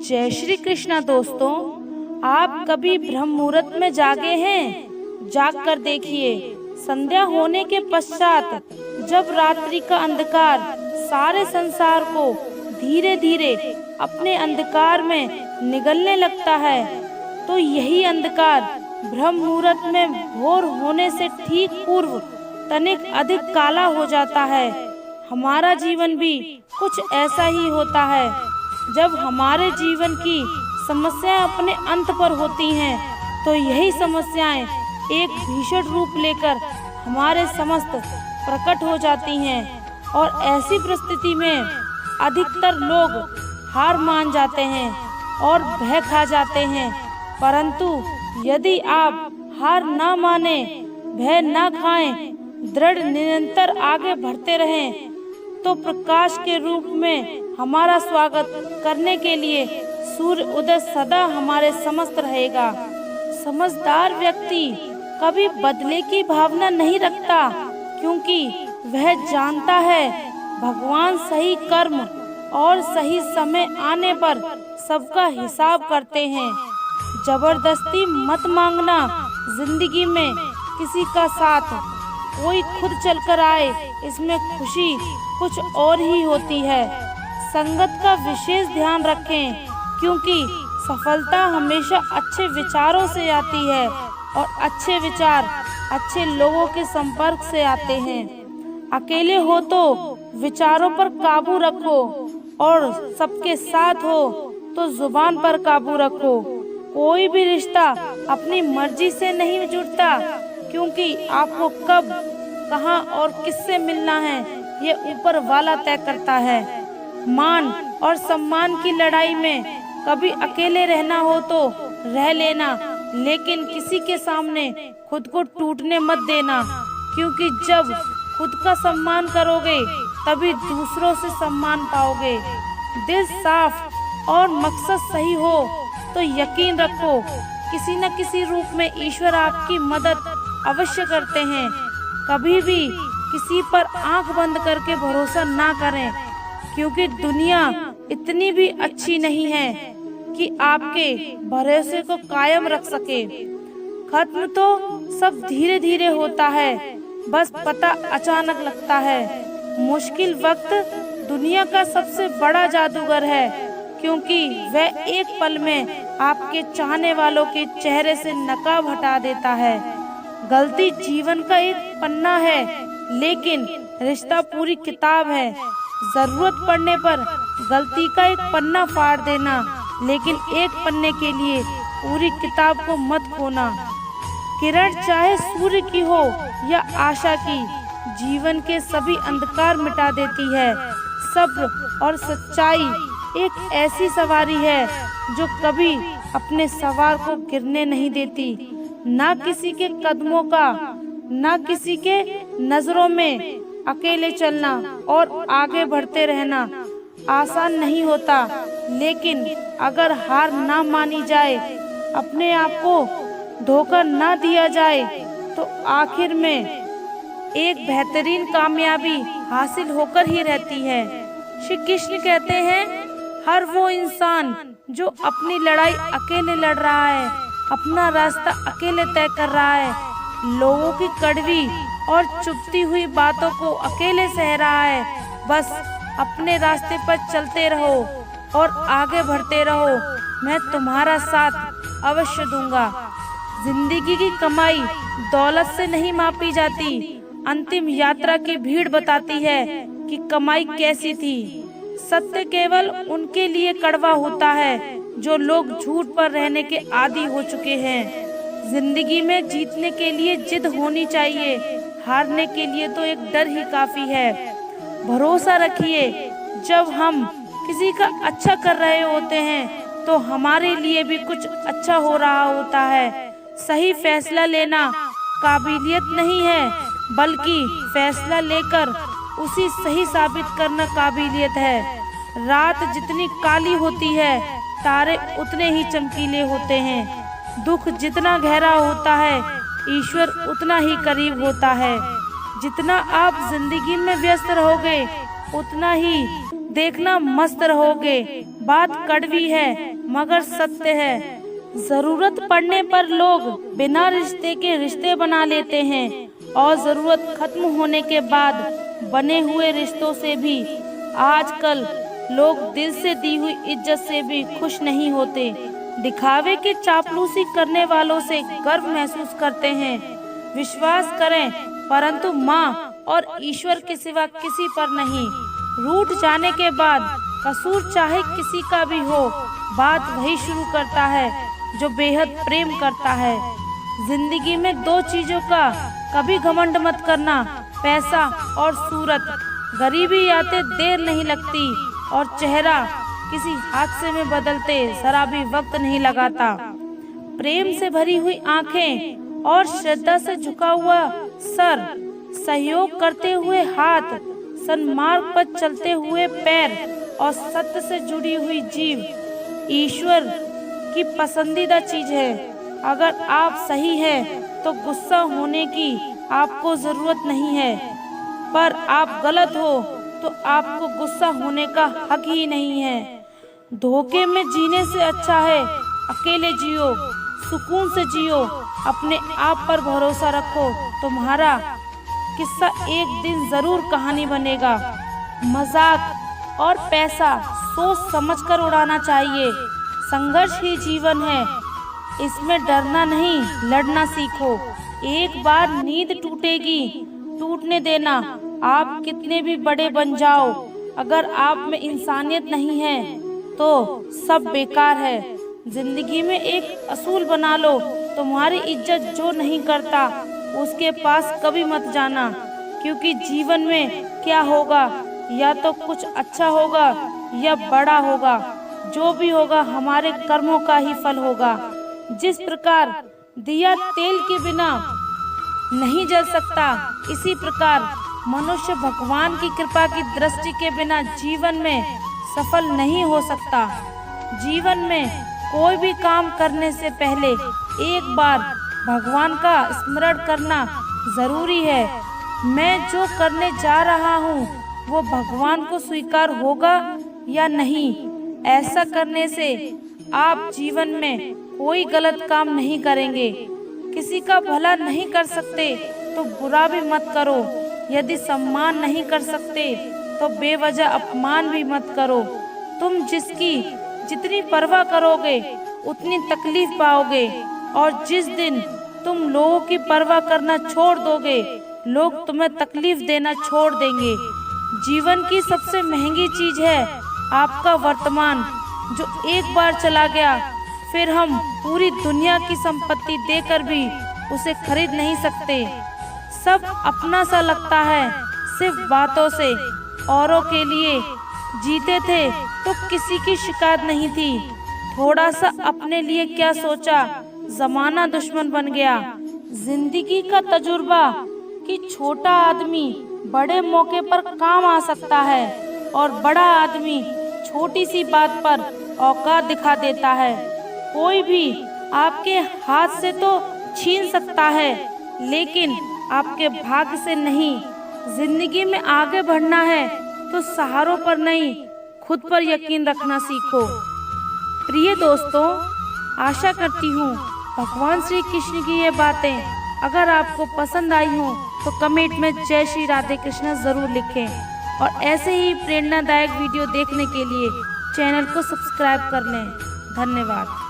जय श्री कृष्णा दोस्तों, आप कभी ब्रह्म मुहूर्त में जागे हैं? जाग कर देखिए। संध्या होने के पश्चात जब रात्रि का अंधकार सारे संसार को धीरे धीरे अपने अंधकार में निगलने लगता है, तो यही अंधकार ब्रह्म मुहूर्त में भोर होने से ठीक पूर्व तनिक अधिक काला हो जाता है। हमारा जीवन भी कुछ ऐसा ही होता है। जब हमारे जीवन की समस्याएं अपने अंत पर होती हैं, तो यही समस्याएं एक भीषण रूप लेकर हमारे समस्त प्रकट हो जाती हैं और ऐसी परिस्थिति में अधिकतर लोग हार मान जाते हैं और भय खा जाते हैं। परंतु यदि आप हार ना माने, भय ना खाएं, दृढ़ निरंतर आगे बढ़ते रहें, तो प्रकाश के रूप में हमारा स्वागत करने के लिए सूर्य उदय सदा हमारे समस्त रहेगा। समझदार व्यक्ति कभी बदले की भावना नहीं रखता, क्योंकि वह जानता है भगवान सही कर्म और सही समय आने पर सबका हिसाब करते हैं। जबरदस्ती मत मांगना जिंदगी में किसी का साथ, कोई खुद चलकर आए, इसमें खुशी कुछ और ही होती है। संगत का विशेष ध्यान रखें, क्योंकि सफलता हमेशा अच्छे विचारों से आती है और अच्छे विचार अच्छे लोगों के संपर्क से आते हैं। अकेले हो तो विचारों पर काबू रखो और सबके साथ हो तो जुबान पर काबू रखो। कोई भी रिश्ता अपनी मर्जी से नहीं जुड़ता, क्योंकि आपको कब, कहां और किससे मिलना है, ये ऊपर वाला तय करता है। मान और सम्मान की लड़ाई में कभी अकेले रहना हो तो रह लेना, लेकिन किसी के सामने खुद को टूटने मत देना, क्योंकि जब खुद का सम्मान करोगे तभी दूसरों से सम्मान पाओगे। दिल साफ और मकसद सही हो तो यकीन रखो किसी न किसी रूप में ईश्वर आपकी मदद अवश्य करते हैं। कभी भी किसी पर आंख बंद करके भरोसा ना करें, क्योंकि दुनिया इतनी भी अच्छी नहीं है कि आपके भरोसे को कायम रख सके। खत्म तो सब धीरे धीरे होता है, बस पता अचानक लगता है। मुश्किल वक्त दुनिया का सबसे बड़ा जादूगर है, क्योंकि वह एक पल में आपके चाहने वालों के चेहरे से नकाब हटा देता है। गलती जीवन का एक पन्ना है, लेकिन रिश्ता पूरी किताब है। जरूरत पड़ने पर गलती का एक पन्ना फाड़ देना, लेकिन एक पन्ने के लिए पूरी किताब को मत खोना। किरण चाहे सूर्य की हो या आशा की, जीवन के सभी अंधकार मिटा देती है। सब्र और सच्चाई एक ऐसी सवारी है जो कभी अपने सवार को गिरने नहीं देती। ना किसी के कदमों का, ना किसी के नजरों में अकेले चलना और आगे बढ़ते रहना आसान नहीं होता, लेकिन अगर हार ना मानी जाए, अपने आप को धोखा ना दिया जाए, तो आखिर में एक बेहतरीन कामयाबी हासिल होकर ही रहती है। श्री कृष्ण कहते हैं, हर वो इंसान जो अपनी लड़ाई अकेले लड़ रहा है, अपना रास्ता अकेले तय कर रहा है, लोगों की कड़वी और चुभती हुई बातों को अकेले सह रहा है, बस अपने रास्ते पर चलते रहो और आगे बढ़ते रहो। मैं तुम्हारा साथ अवश्य दूंगा। जिंदगी की कमाई दौलत से नहीं मापी जाती। अंतिम यात्रा की भीड़ बताती है कि कमाई कैसी थी। सत्य केवल उनके लिए कड़वा होता है जो लोग झूठ पर रहने के आदी हो चुके हैं। जिंदगी में जीतने के लिए जिद होनी चाहिए, हारने के लिए तो एक डर ही काफी है। भरोसा रखिए, जब हम किसी का अच्छा कर रहे होते हैं तो हमारे लिए भी कुछ अच्छा हो रहा होता है। सही फैसला लेना काबिलियत नहीं है, बल्कि फैसला लेकर उसी सही साबित करना काबिलियत है। रात जितनी काली होती है, तारे उतने ही चमकीले होते हैं। दुख जितना गहरा होता है, ईश्वर उतना ही करीब होता है। जितना आप जिंदगी में व्यस्त रहोगे, उतना ही देखना मस्त रहोगे। बात कड़वी है मगर सत्य है। जरूरत पड़ने पर लोग बिना रिश्ते के रिश्ते बना लेते हैं और जरूरत खत्म होने के बाद बने हुए रिश्तों से भी आजकल लोग दिल से दी हुई इज्जत से भी खुश नहीं होते। दिखावे की चापलूसी करने वालों से गर्व महसूस करते हैं। विश्वास करें परंतु माँ और ईश्वर के सिवा किसी पर नहीं। रूठ जाने के बाद कसूर चाहे किसी का भी हो, बात वही शुरू करता है जो बेहद प्रेम करता है। जिंदगी में दो चीजों का कभी घमंड मत करना, पैसा और सूरत। गरीबी आते देर नहीं लगती और चेहरा किसी हादसे में बदलते जरा भी वक्त नहीं लगाता। प्रेम से भरी हुई आंखें और श्रद्धा से झुका हुआ सर, सहयोग करते हुए हाथ, सन्मार्ग पर चलते हुए पैर और सत्य से जुड़ी हुई जीव ईश्वर की पसंदीदा चीज है। अगर आप सही हैं तो गुस्सा होने की आपको जरूरत नहीं है, पर आप गलत हो तो आपको गुस्सा होने का हक ही नहीं है। धोखे में जीने से अच्छा है अकेले जियो, सुकून से जियो, अपने आप पर भरोसा रखो। तुम्हारा किस्सा एक दिन जरूर कहानी बनेगा। मजाक और पैसा सोच समझकर उड़ाना चाहिए। संघर्ष ही जीवन है, इसमें डरना नहीं लड़ना सीखो। एक बार नींद टूटेगी, टूटने देना। आप कितने भी बड़े बन जाओ, अगर आप में इंसानियत नहीं है तो सब बेकार है। जिंदगी में एक असूल बना लो, तुम्हारी इज्जत जो नहीं करता उसके पास कभी मत जाना, क्योंकि जीवन में क्या होगा, या तो कुछ अच्छा होगा या बड़ा होगा। जो भी होगा हमारे कर्मों का ही फल होगा। जिस प्रकार दिया तेल के बिना नहीं जल सकता, इसी प्रकार मनुष्य भगवान की कृपा की दृष्टि के बिना जीवन में सफल नहीं हो सकता। जीवन में कोई भी काम करने से पहले एक बार भगवान का स्मरण करना जरूरी है। मैं जो करने जा रहा हूँ वो भगवान को स्वीकार होगा या नहीं। ऐसा करने से आप जीवन में कोई गलत काम नहीं करेंगे। किसी का भला नहीं कर सकते तो बुरा भी मत करो। यदि सम्मान नहीं कर सकते तो बेवजह अपमान भी मत करो। तुम जिसकी जितनी परवाह करोगे उतनी तकलीफ पाओगे, और जिस दिन तुम लोगों की परवाह करना छोड़ दोगे, लोग तुम्हें तकलीफ देना छोड़ देंगे। जीवन की सबसे महंगी चीज है आपका वर्तमान, जो एक बार चला गया फिर हम पूरी दुनिया की संपत्ति देकर भी उसे खरीद नहीं सकते। सब अपना सा लगता है सिर्फ बातों से। औरों के लिए जीते थे तो किसी की शिकायत नहीं थी। थोड़ा सा अपने लिए क्या सोचा, जमाना दुश्मन बन गया। जिंदगी का तजुर्बा कि छोटा आदमी बड़े मौके पर काम आ सकता है और बड़ा आदमी छोटी सी बात पर औकात दिखा देता है। कोई भी आपके हाथ से तो छीन सकता है, लेकिन आपके भाग्य से नहीं। जिंदगी में आगे बढ़ना है तो सहारों पर नहीं, खुद पर यकीन रखना सीखो। प्रिय दोस्तों, आशा करती हूँ भगवान श्री कृष्ण की ये बातें अगर आपको पसंद आई हो तो कमेंट में जय श्री राधे कृष्ण जरूर लिखें, और ऐसे ही प्रेरणादायक वीडियो देखने के लिए चैनल को सब्सक्राइब कर लें। धन्यवाद।